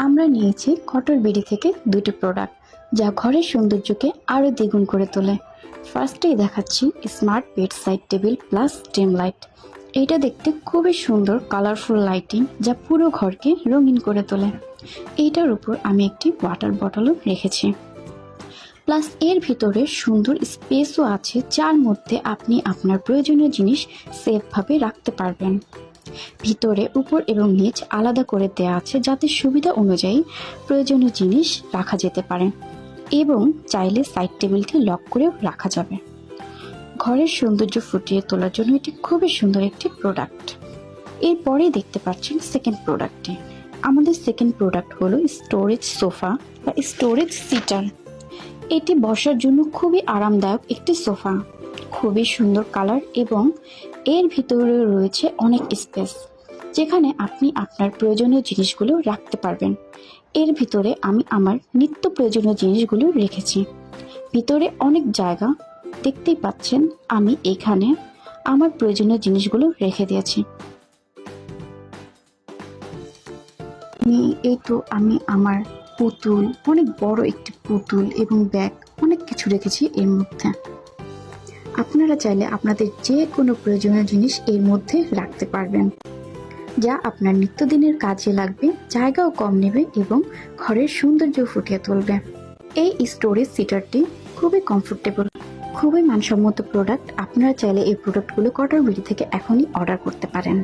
আমরা নিয়েছি কটর বিডি থেকে দুটি প্রোডাক্ট যা ঘরের সৌন্দর্যকে আরও দ্বিগুণ করে তোলে। ফার্স্টেই দেখাচ্ছি smart bed side table plus dim light. এটা দেখতে খুবই সুন্দর কালারফুল লাইটিং যা পুরো ঘরকে রঙিন করে তোলে। এইটার উপর আমি একটি ওয়াটার বটলও রেখেছি। প্লাস এর ভিতরে সুন্দর স্পেসও আছে যার মধ্যে আপনি আপনার প্রয়োজনীয় জিনিস সেফভাবে রাখতে পারবেন। ভিতরে উপর এবং নিচ আলাদা করে দেওয়া আছে যাতে সুবিধা অনুযায়ী প্রয়োজনীয় জিনিস রাখা যেতে পারে এবং চাইলে সাইড টেবিলকে লক করেও রাখা যাবে। ঘরের সৌন্দর্য ফুটিয়ে তোলার জন্য এটি খুবই সুন্দর একটি প্রোডাক্ট। এরপরেই দেখতে পাচ্ছেন সেকেন্ড প্রোডাক্টটি। আমাদের সেকেন্ড প্রোডাক্ট হলো স্টোরেজ সোফা বা স্টোরেজ সিটার। এটি বসার জন্য খুবই আরামদায়ক একটি সোফা, খুবই সুন্দর কালার এবং এর ভিতরে রয়েছে অনেক স্পেস যেখানে আপনি আপনার প্রয়োজনীয় জিনিসগুলো রাখতে পারবেন। এর ভিতরে আমি আমার নিত্য প্রয়োজনীয় জিনিসগুলো রেখেছি। ভিতরে অনেক জায়গা, দেখতেই পাচ্ছেন আমি এখানে আমার প্রয়োজনীয় জিনিসগুলো রেখে দিয়েছি। আমি আমার পুতুল, অনেক বড় একটি পুতুল এবং ব্যাগ, অনেক কিছু রেখেছি এর মধ্যে। আপনারা চাইলে আপনাদের যে কোনো প্রয়োজনীয় জিনিস এর মধ্যে রাখতে পারবেন যা আপনার নিত্যদিনের কাজে লাগবে, জায়গাও কম নেবে এবং ঘরের সৌন্দর্য ফুটিয়ে তুলবে। এই স্টোরেজ সিটারটি খুবই কমফোর্টেবল, খুবই মানসম্মত প্রোডাক্ট। আপনারা চাইলে এই প্রোডাক্টগুলো কটর বিডি থেকে এখনই অর্ডার করতে পারেন।